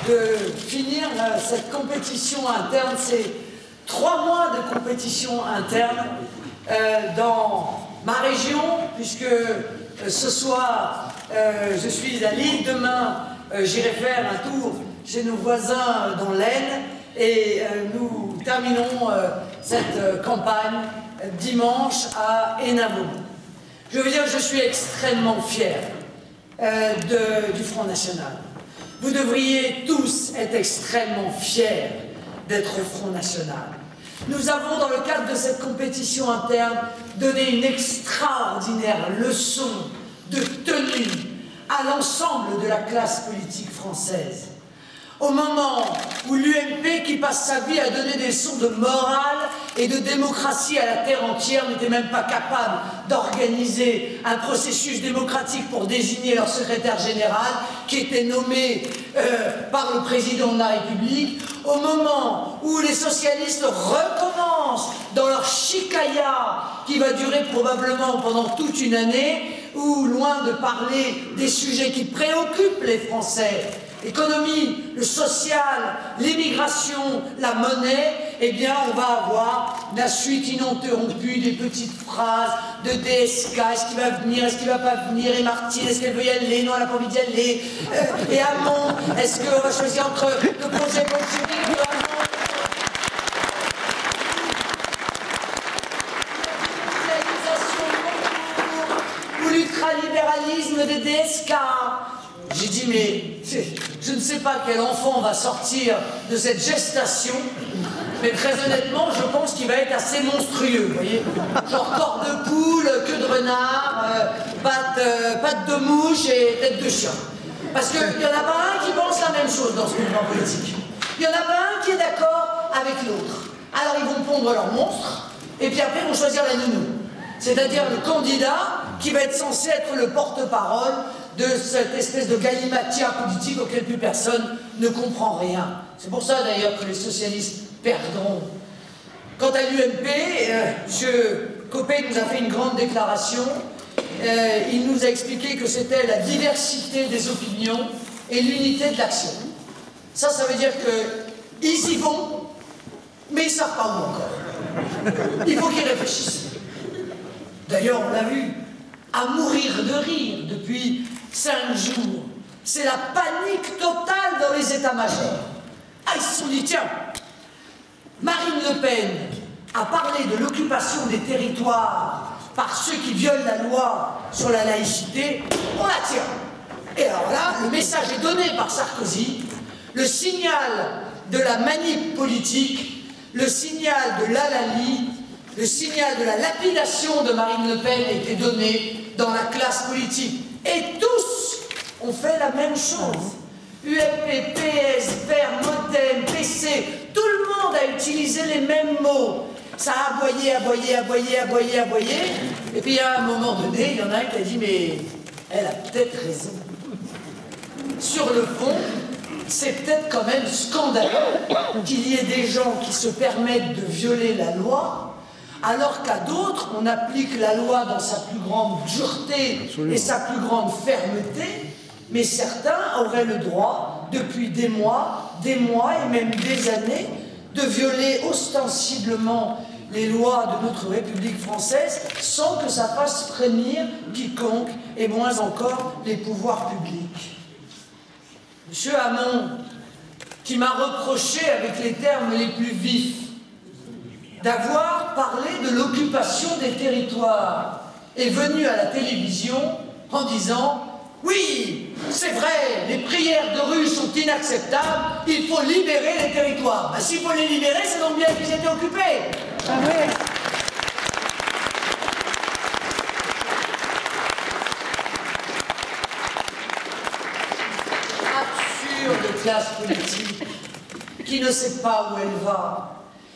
de finir cette compétition interne, c'est 3 mois de compétition interne dans ma région, puisque ce soir je suis à Lille, demain j'irai faire un tour chez nos voisins dans l'Aisne et nous terminons cette campagne dimanche à Hénin-Beaumont. Je veux dire, je suis extrêmement fier du Front National. Vous devriez tous être extrêmement fiers d'être au Front National. Nous avons, dans le cadre de cette compétition interne, donné une extraordinaire leçon de tenue à l'ensemble de la classe politique française. Au moment où l'UMP, qui passe sa vie à donner des leçons de morale et de démocratie à la terre entière, n'était même pas capable d'organiser un processus démocratique pour désigner leur secrétaire général, qui était nommé par le président de la République, au moment où les socialistes recommencent dans leur chicaya, qui va durer probablement pendant toute une année, où, loin de parler des sujets qui préoccupent les Français, l'économie, le social, l'immigration, la monnaie, eh bien on va avoir la suite ininterrompue des petites phrases de DSK, est-ce qu'il va venir, est-ce qu'il va pas venir, et Martine, est-ce qu'elle veut y aller, non elle n'a pas envie d'y aller, et Hamon, est-ce qu'on va choisir entre le projet bolchevique ou Hamon, ou l'ultralibéralisme des DSK. J'ai dit, mais je ne sais pas quel enfant va sortir de cette gestation, mais très honnêtement, je pense qu'il va être assez monstrueux, vous voyez. Genre corps de poule, queue de renard, pattes de mouche et tête de chien. Parce qu'il n'y en a pas un qui pense la même chose dans ce mouvement politique. Il n'y en a pas un qui est d'accord avec l'autre. Alors ils vont pondre leur monstre, et puis après ils vont choisir la nounou. C'est-à-dire le candidat qui va être censé être le porte-parole de cette espèce de galimatière politique auquel plus personne ne comprend rien. C'est pour ça d'ailleurs que les socialistes perdront. Quant à l'UMP, M. Copé nous a fait une grande déclaration. Il nous a expliqué que c'était la diversité des opinions et l'unité de l'action. Ça veut dire qu'ils y vont, mais ils ne savent pas où encore. Il faut qu'ils réfléchissent. D'ailleurs, on l'a vu, à mourir de rire depuis 5 jours. C'est la panique totale dans les états-majors. Ah, ils se sont dit, tiens, Marine Le Pen a parlé de l'occupation des territoires par ceux qui violent la loi sur la laïcité, on la tient. Et alors là, le message est donné par Sarkozy, le signal de la manip politique, le signal de l'halali, le signal de la lapidation de Marine Le Pen a été donné dans la classe politique. Et tous ont fait la même chose. UMP, PS, Vert, Modem, PC, tout le monde a utilisé les mêmes mots. Ça a aboyé, aboyé, aboyé, aboyé, aboyé. Et puis à un moment donné, il y en a un qui a dit, mais elle a peut-être raison. Sur le fond, c'est peut-être quand même scandaleux qu'il y ait des gens qui se permettent de violer la loi, alors qu'à d'autres, on applique la loi dans sa plus grande dureté et sa plus grande fermeté, mais certains auraient le droit, depuis des mois et même des années, de violer ostensiblement les lois de notre République française sans que ça fasse frémir quiconque, et moins encore les pouvoirs publics. Monsieur Hamon, qui m'a reproché avec les termes les plus vifs d'avoir parlé de l'occupation des territoires, est venu à la télévision en disant « Oui, c'est vrai, les prières de rue sont inacceptables, il faut libérer les territoires. » S'il faut les libérer, c'est donc bien qu'ils étaient occupés. Ah oui. Absurde classe politique qui ne sait pas où elle va,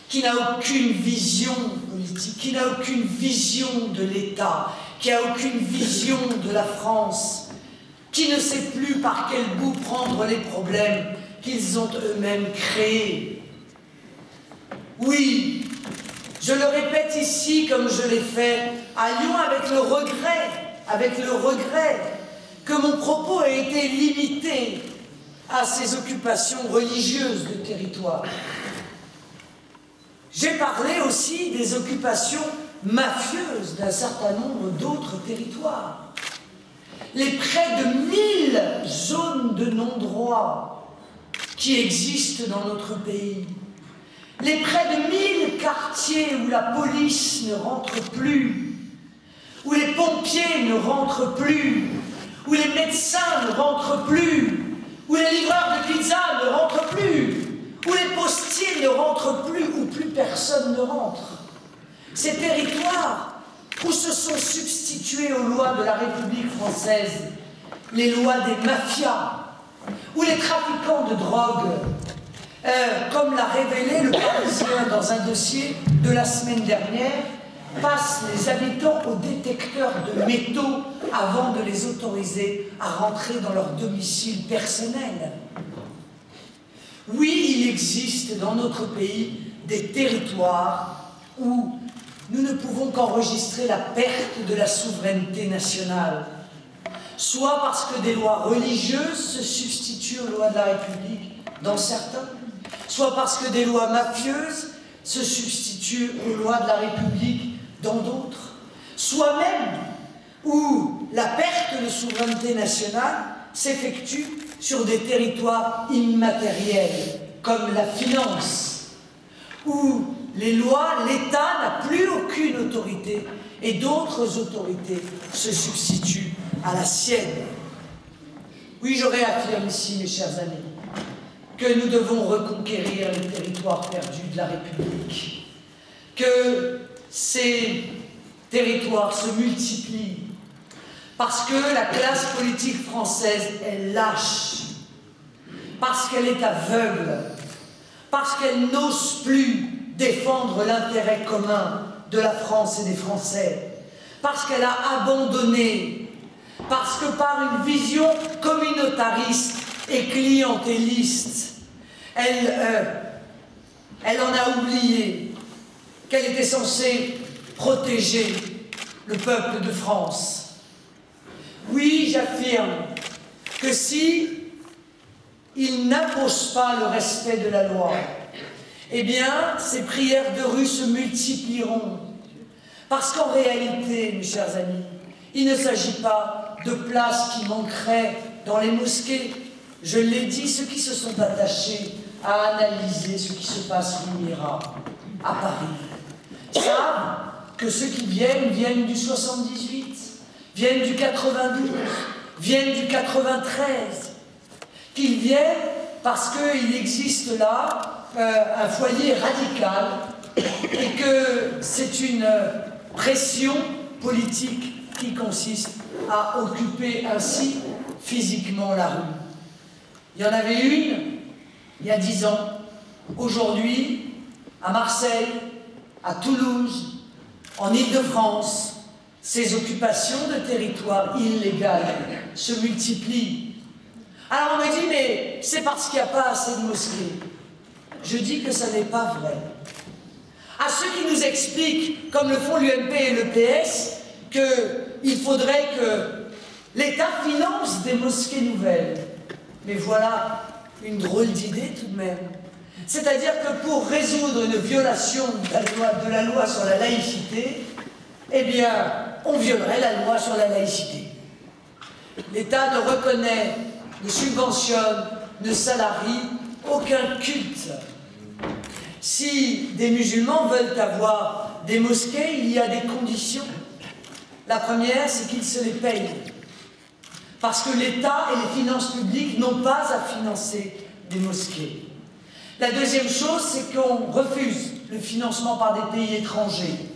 qui n'a aucune vision politique, qui n'a aucune vision de l'État, qui n'a aucune vision de la France, qui ne sait plus par quel bout prendre les problèmes qu'ils ont eux-mêmes créés. Oui, je le répète ici comme je l'ai fait à Lyon avec le regret que mon propos ait été limité à ces occupations religieuses de territoire. J'ai parlé aussi des occupations mafieuses d'un certain nombre d'autres territoires. Les près de 1000 zones de non-droit qui existent dans notre pays. Les près de 1000 quartiers où la police ne rentre plus, où les pompiers ne rentrent plus, où les médecins ne rentrent plus, où les livreurs de pizza ne rentrent plus, où les postiers ne rentrent plus, où plus personne ne rentre. Ces territoires où se sont substituées aux lois de la République française les lois des mafias, où les trafiquants de drogue, comme l'a révélé le Parisien dans un dossier de la semaine dernière, passent les habitants au détecteur de métaux avant de les autoriser à rentrer dans leur domicile personnel. Oui, il existe dans notre pays des territoires où nous ne pouvons qu'enregistrer la perte de la souveraineté nationale, soit parce que des lois religieuses se substituent aux lois de la République dans certains, soit parce que des lois mafieuses se substituent aux lois de la République dans d'autres, soit même où la perte de souveraineté nationale s'effectue sur des territoires immatériels, comme la finance, où les lois, l'État n'a plus aucune autorité et d'autres autorités se substituent à la sienne. Oui, je réaffirme ici, mes chers amis, que nous devons reconquérir les territoires perdus de la République, que ces territoires se multiplient parce que la classe politique française est lâche, parce qu'elle est aveugle, parce qu'elle n'ose plus défendre l'intérêt commun de la France et des Français, parce qu'elle a abandonné, parce que par une vision communautariste et clientéliste, elle en a oublié qu'elle était censée protéger le peuple de France. Oui, j'affirme que si il n'impose pas le respect de la loi, eh bien, ces prières de rue se multiplieront. Parce qu'en réalité, mes chers amis, il ne s'agit pas de places qui manqueraient dans les mosquées. Je l'ai dit, ceux qui se sont attachés à analyser ce qui se passe rue Mira, à Paris, savent que ceux qui viennent du 78, viennent du 92, viennent du 93, qu'ils viennent parce qu'il existe là un foyer radical et que c'est une pression politique qui consiste à occuper ainsi physiquement la rue. Il y en avait une il y a 10 ans. Aujourd'hui, à Marseille, à Toulouse, en Île-de-France, ces occupations de territoires illégales se multiplient. Alors on me dit, mais c'est parce qu'il n'y a pas assez de mosquées. Je dis que ça n'est pas vrai. À ceux qui nous expliquent, comme le font l'UMP et le PS, qu'il faudrait que l'État finance des mosquées nouvelles. Mais voilà une drôle d'idée tout de même. C'est-à-dire que pour résoudre une violation de la loi sur la laïcité, eh bien, on violerait la loi sur la laïcité. L'État ne reconnaît, ne subventionne, ne salarie aucun culte. Si des musulmans veulent avoir des mosquées, il y a des conditions. La première, c'est qu'ils se les payent. Parce que l'État et les finances publiques n'ont pas à financer des mosquées. La deuxième chose, c'est qu'on refuse le financement par des pays étrangers.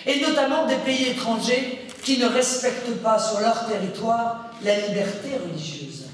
Et notamment des pays étrangers qui ne respectent pas sur leur territoire la liberté religieuse.